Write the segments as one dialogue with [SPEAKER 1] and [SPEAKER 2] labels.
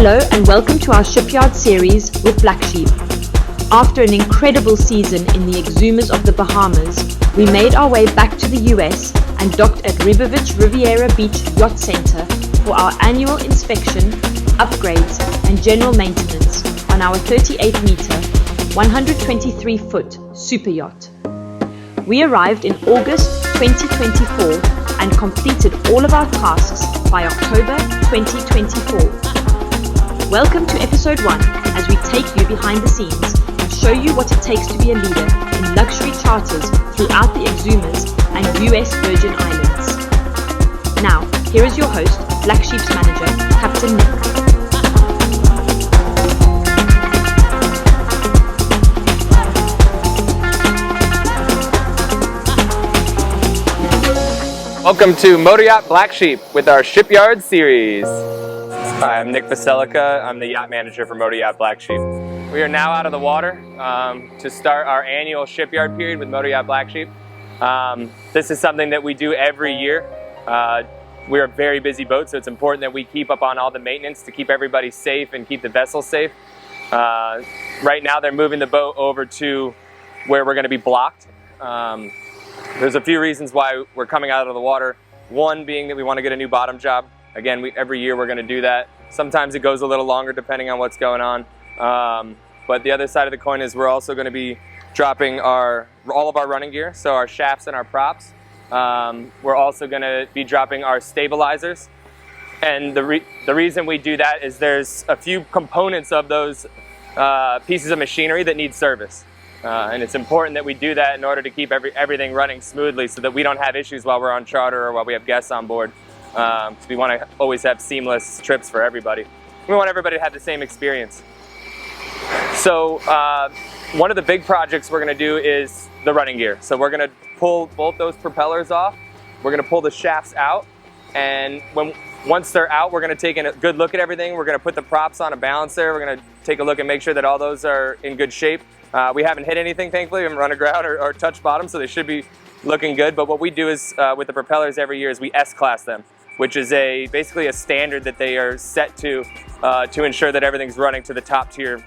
[SPEAKER 1] Hello and welcome to our shipyard series with BlackSheep. After an incredible season in the Exumas of the Bahamas, we made our way back to the U.S. and docked at Rybovich Riviera Beach Yacht Center for our annual inspection, upgrades and general maintenance on our 38-meter, 123-foot super yacht. We arrived in August 2024 and completed all of our tasks by October 2024. Welcome to episode 1 as we take you behind the scenes and show you what it takes to be a leader in luxury charters throughout the Exumas and U.S. Virgin Islands. Now, here is your host, BlackSheep's manager, Captain Nick.
[SPEAKER 2] Welcome to Motor Yacht Black Sheep with our Shipyard series. Hi, I'm Nick Vaselica. I'm the yacht manager for Motor Yacht Black Sheep. We are now out of the water to start our annual shipyard period with Motor Yacht Black Sheep. This is something that we do every year. We're a very busy boat, so it's important that we keep up on all the maintenance to keep everybody safe and keep the vessel safe. Right now they're moving the boat over to where we're going to be blocked. There's a few reasons why we're coming out of the water. One being that we want to get a new bottom job. Again, every year we're going to do that. Sometimes it goes a little longer depending on what's going on. But the other side of the coin is we're also going to be dropping all of our running gear, so our shafts and our props. We're also going to be dropping our stabilizers. And the reason we do that is there's a few components of those pieces of machinery that need service. And it's important that we do that in order to keep everything running smoothly so that we don't have issues while we're on charter or while we have guests on board. We want to always have seamless trips for everybody. We want everybody to have the same experience. So one of the big projects we're going to do is the running gear. So we're going to pull both those propellers off. We're going to pull the shafts out. And once they're out, we're going to take a good look at everything. We're going to put the props on a balancer. We're going to take a look and make sure that all those are in good shape. We haven't hit anything, thankfully. We haven't run aground or touched bottom, so they should be looking good. But what we do is, with the propellers every year, is we S-class them, which is basically a standard that they are set to ensure that everything's running to the top tier.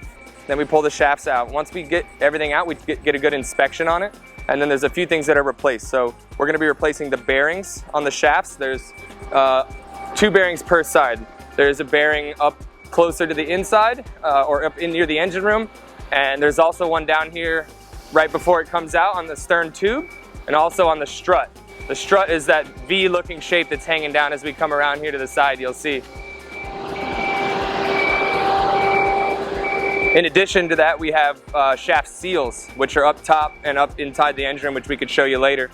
[SPEAKER 2] Then we pull the shafts out. Once we get everything out, we get a good inspection on it. And then there's a few things that are replaced. So we're going to be replacing the bearings on the shafts. There's 2 bearings per side. There's a bearing up closer to the inside or up in near the engine room. And there's also one down here right before it comes out on the stern tube and also on the strut. The strut is that V-looking shape that's hanging down as we come around here to the side, you'll see. In addition to that, we have shaft seals, which are up top and up inside the engine room, which we could show you later.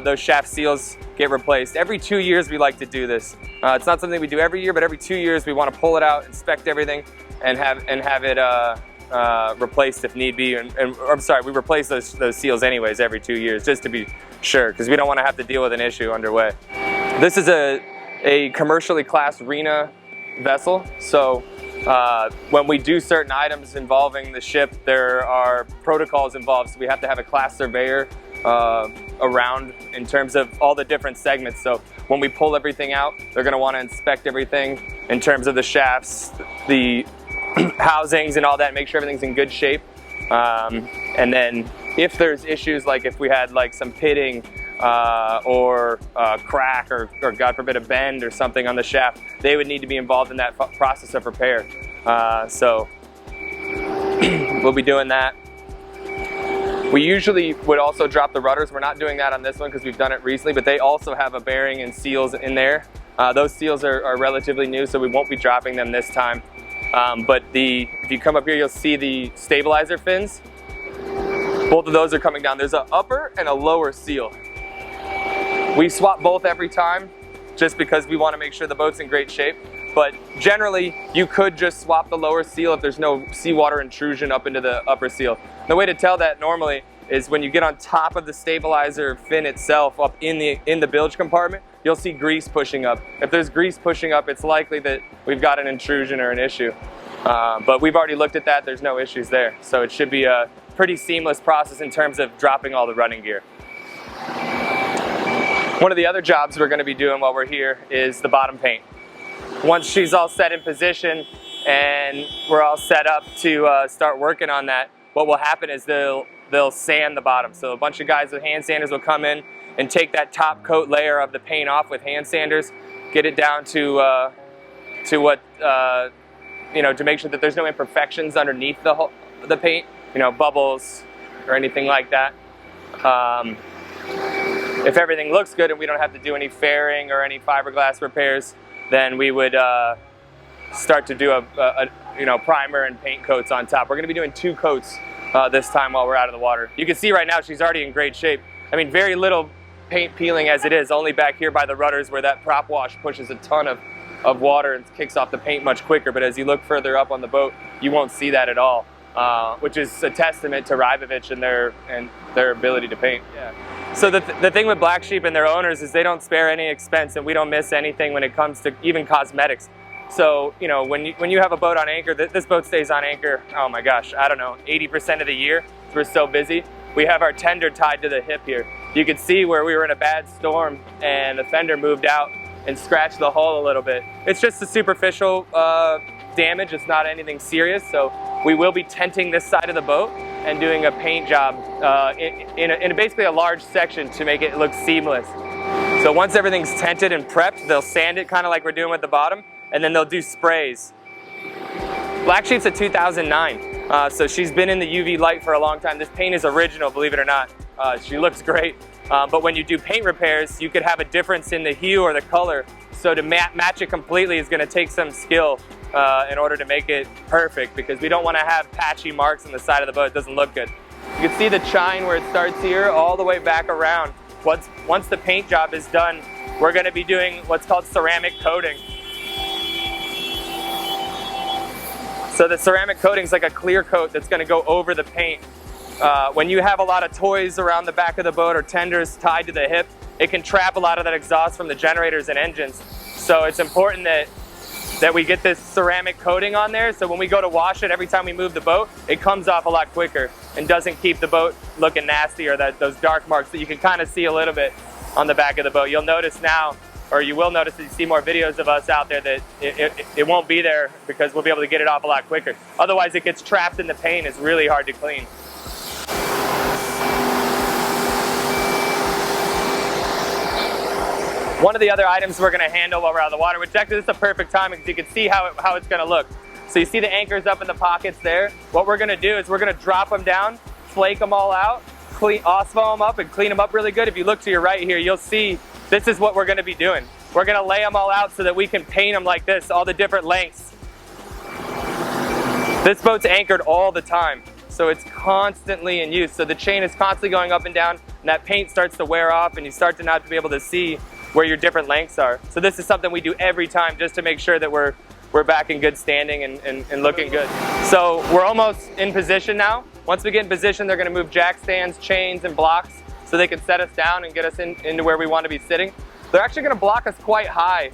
[SPEAKER 2] Those shaft seals get replaced. Every 2 years we like to do this. It's not something we do every year, but every 2 years we want to pull it out, inspect everything, and have it replaced if need be. I'm sorry, we replace those seals anyways every 2 years just to be sure, because we don't want to have to deal with an issue underway. This is a commercially classed RENA vessel, so when we do certain items involving the ship, there are protocols involved. So we have to have a class surveyor around in terms of all the different segments. So when we pull everything out, they're going to want to inspect everything in terms of the shafts, the housings and all that, make sure everything's in good shape. And then if there's issues, like if we had like some pitting or crack or God forbid a bend or something on the shaft, they would need to be involved in that process of repair. So we'll be doing that. We usually would also drop the rudders. We're not doing that on this one because we've done it recently, but they also have a bearing and seals in there. Those seals are relatively new, so we won't be dropping them this time. But if you come up here, you'll see the stabilizer fins. Both of those are coming down. There's an upper and a lower seal. We swap both every time just because we want to make sure the boat's in great shape. But generally, you could just swap the lower seal if there's no seawater intrusion up into the upper seal. The way to tell that normally is when you get on top of the stabilizer fin itself up in the bilge compartment, you'll see grease pushing up. If there's grease pushing up, it's likely that we've got an intrusion or an issue. But we've already looked at that. There's no issues there. So it should be a pretty seamless process in terms of dropping all the running gear. One of the other jobs we're going to be doing while we're here is the bottom paint. Once she's all set in position and we're all set up to start working on that, what will happen is they'll sand the bottom. So a bunch of guys with hand sanders will come in and take that top coat layer of the paint off with hand sanders, get it down to what to make sure that there's no imperfections underneath the paint, bubbles or anything like that. If everything looks good and we don't have to do any fairing or any fiberglass repairs, then we would start to do a primer and paint coats on top. We're going to be doing 2 coats this time while we're out of the water. You can see right now she's already in great shape. I mean, very little paint peeling as it is, only back here by the rudders where that prop wash pushes a ton of water and kicks off the paint much quicker. But as you look further up on the boat, you won't see that at all, which is a testament to Rybovich and their ability to paint. Yeah. So the thing with BlackSheep and their owners is they don't spare any expense, and we don't miss anything when it comes to even cosmetics. So when you have a boat on anchor, this boat stays on anchor, oh my gosh, I don't know, 80% of the year. We're so busy. We have our tender tied to the hip here. You could see where we were in a bad storm and the fender moved out and scratched the hull a little bit. It's just a superficial damage. It's not anything serious. So we will be tenting this side of the boat and doing a paint job in basically a large section to make it look seamless. So once everything's tented and prepped, they'll sand it kind of like we're doing with the bottom, and then they'll do sprays. BlackSheep's a 2009, so she's been in the UV light for a long time. This paint is original, believe it or not. She looks great, but when you do paint repairs, you could have a difference in the hue or the color. So to match it completely is going to take some skill in order to make it perfect, because we don't want to have patchy marks on the side of the boat. It doesn't look good. You can see the chine where it starts here all the way back around. Once the paint job is done, we're going to be doing what's called ceramic coating. So the ceramic coating is like a clear coat that's going to go over the paint. When you have a lot of toys around the back of the boat or tenders tied to the hip, it can trap a lot of that exhaust from the generators and engines. So it's important that we get this ceramic coating on there, so when we go to wash it every time we move the boat, it comes off a lot quicker and doesn't keep the boat looking nasty, or those dark marks that you can kind of see a little bit on the back of the boat. You'll notice now, or you will notice if you see more videos of us out there, that it won't be there because we'll be able to get it off a lot quicker. Otherwise it gets trapped in the paint. It's really hard to clean. One of the other items we're going to handle while we're out of the water, which actually this is a perfect timing because you can see how it's going to look. So you see the anchors up in the pockets there. What we're going to do is we're going to drop them down, flake them all out, osmo them up and clean them up really good. If you look to your right here, you'll see this is what we're going to be doing. We're going to lay them all out so that we can paint them like this, all the different lengths. This boat's anchored all the time, so it's constantly in use. So the chain is constantly going up and down, and that paint starts to wear off, and you start to not be able to see where your different lengths are. So this is something we do every time just to make sure that we're back in good standing and looking good. So we're almost in position now. Once we get in position, they're going to move jack stands, chains, and blocks so they can set us down and get us into where we want to be sitting. They're actually going to block us quite high,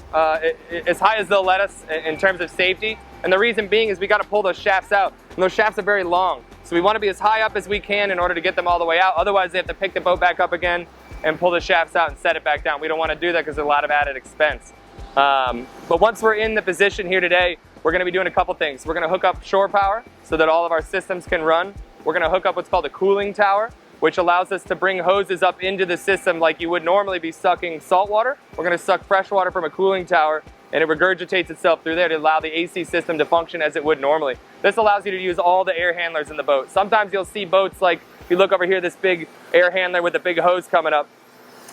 [SPEAKER 2] as high as they'll let us in terms of safety. And the reason being is we got to pull those shafts out, and those shafts are very long. So we want to be as high up as we can in order to get them all the way out. Otherwise, they have to pick the boat back up again and pull the shafts out and set it back down. We don't want to do that because there's a lot of added expense. But once we're in the position here today, we're going to be doing a couple things. We're going to hook up shore power so that all of our systems can run. We're going to hook up what's called a cooling tower, which allows us to bring hoses up into the system like you would normally be sucking salt water. We're going to suck fresh water from a cooling tower, and it regurgitates itself through there to allow the AC system to function as it would normally. This allows you to use all the air handlers in the boat. Sometimes you'll see boats like, if you look over here, this big air handler with a big hose coming up.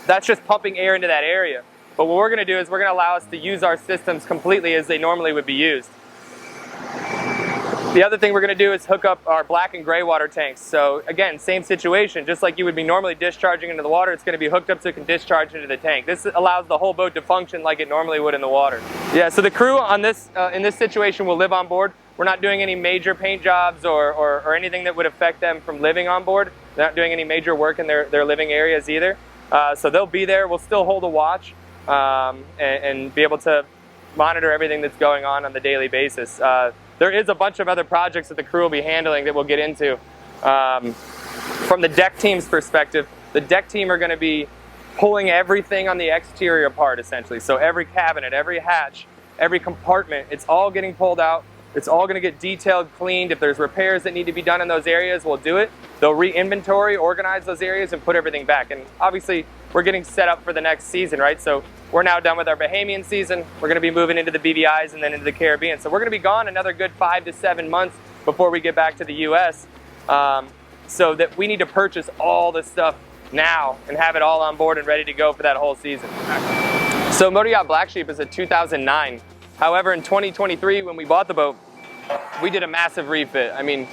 [SPEAKER 2] That's just pumping air into that area. But what we're going to do is we're going to allow us to use our systems completely as they normally would be used. The other thing we're going to do is hook up our black and gray water tanks. So again, same situation, just like you would be normally discharging into the water, it's going to be hooked up so it can discharge into the tank. This allows the whole boat to function like it normally would in the water. Yeah, so the crew on this, in this situation will live on board. We're not doing any major paint jobs or anything that would affect them from living on board. They're not doing any major work in their living areas either. So they'll be there. We'll still hold a watch and be able to monitor everything that's going on the daily basis. There is a bunch of other projects that the crew will be handling that we'll get into. From the deck team's perspective, the deck team are going to be pulling everything on the exterior apart, essentially. So every cabinet, every hatch, every compartment, it's all getting pulled out. It's all gonna get detailed, cleaned. If there's repairs that need to be done in those areas, we'll do it. They'll re-inventory, organize those areas, and put everything back. And obviously, we're getting set up for the next season, right? So we're now done with our Bahamian season. We're gonna be moving into the BVIs and then into the Caribbean. So we're gonna be gone another good 5 to 7 months before we get back to the US. So that we need to purchase all this stuff now and have it all on board and ready to go for that whole season. So Motor Yacht Black Sheep is a 2009. However, in 2023, when we bought the boat, we did a massive refit. I mean,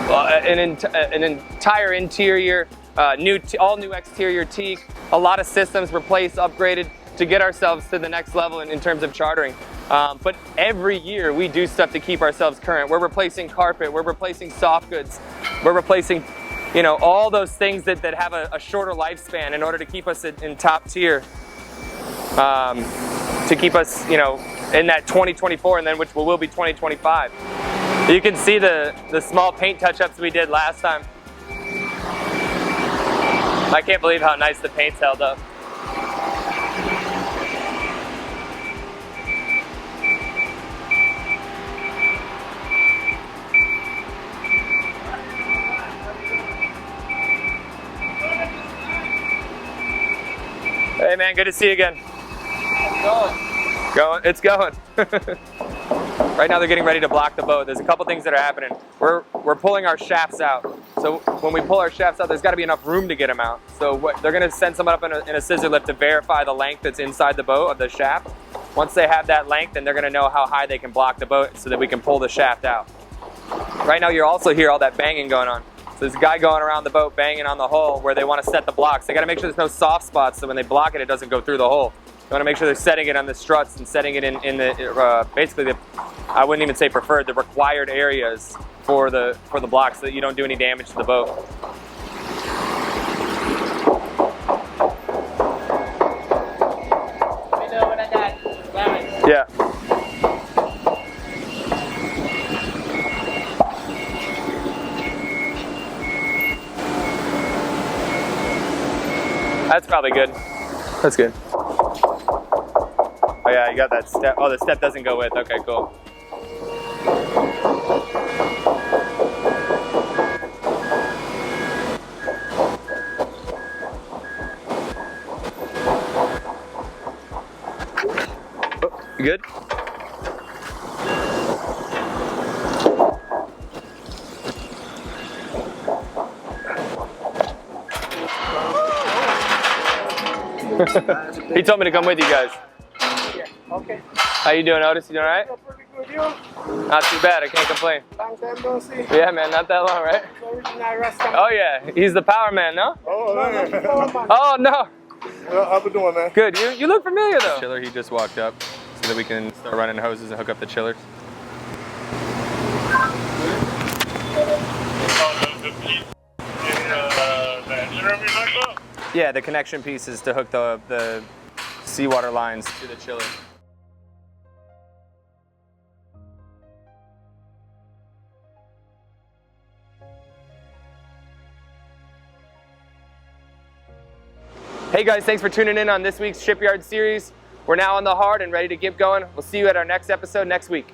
[SPEAKER 2] an entire interior, all new exterior teak, a lot of systems replaced, upgraded to get ourselves to the next level in terms of chartering. But every year we do stuff to keep ourselves current. We're replacing carpet, we're replacing soft goods, we're replacing, you know, all those things that have a shorter lifespan in order to keep us in top tier, to keep us, you know, in that 2024 and then which will be 2025. You can see the small paint touch-ups we did last time. I can't believe how nice the paint's held up. Hey man, good to see you again. It's going. Right now they're getting ready to block the boat. There's a couple things that are happening. We're pulling our shafts out. So when we pull our shafts out, there's got to be enough room to get them out. So they're going to send someone up in a scissor lift to verify the length that's inside the boat of the shaft. Once they have that length, then they're going to know how high they can block the boat so that we can pull the shaft out. Right now you'll also hear all that banging going on. So there's a guy going around the boat banging on the hull where they want to set the blocks. They got to make sure there's no soft spots so when they block it, it doesn't go through the hole. You want to make sure they're setting it on the struts and setting it in the basically I wouldn't even say preferred, the required areas for the blocks so that you don't do any damage to the boat. Yeah. That's probably good. That's good. Oh yeah, you got that step. Oh, the step doesn't go with. Okay, cool. Oh, you good? He told me to come with you guys.
[SPEAKER 3] Yeah, okay.
[SPEAKER 2] How you doing, Otis? You doing all right?
[SPEAKER 3] Pretty good, you?
[SPEAKER 2] Not too bad. I can't complain.
[SPEAKER 3] Long time no see.
[SPEAKER 2] Yeah, man. Not that long, right? Oh yeah, he's the power man, no? Oh no.
[SPEAKER 3] How we doing, man?
[SPEAKER 2] Good. You look familiar though. Chiller. He just walked up so that we can start running hoses and hook up the chillers. Yeah, the connection piece is to hook the seawater lines to the chiller. Hey guys, thanks for tuning in on this week's Shipyard series. We're now on the hard and ready to get going. We'll see you at our next episode next week.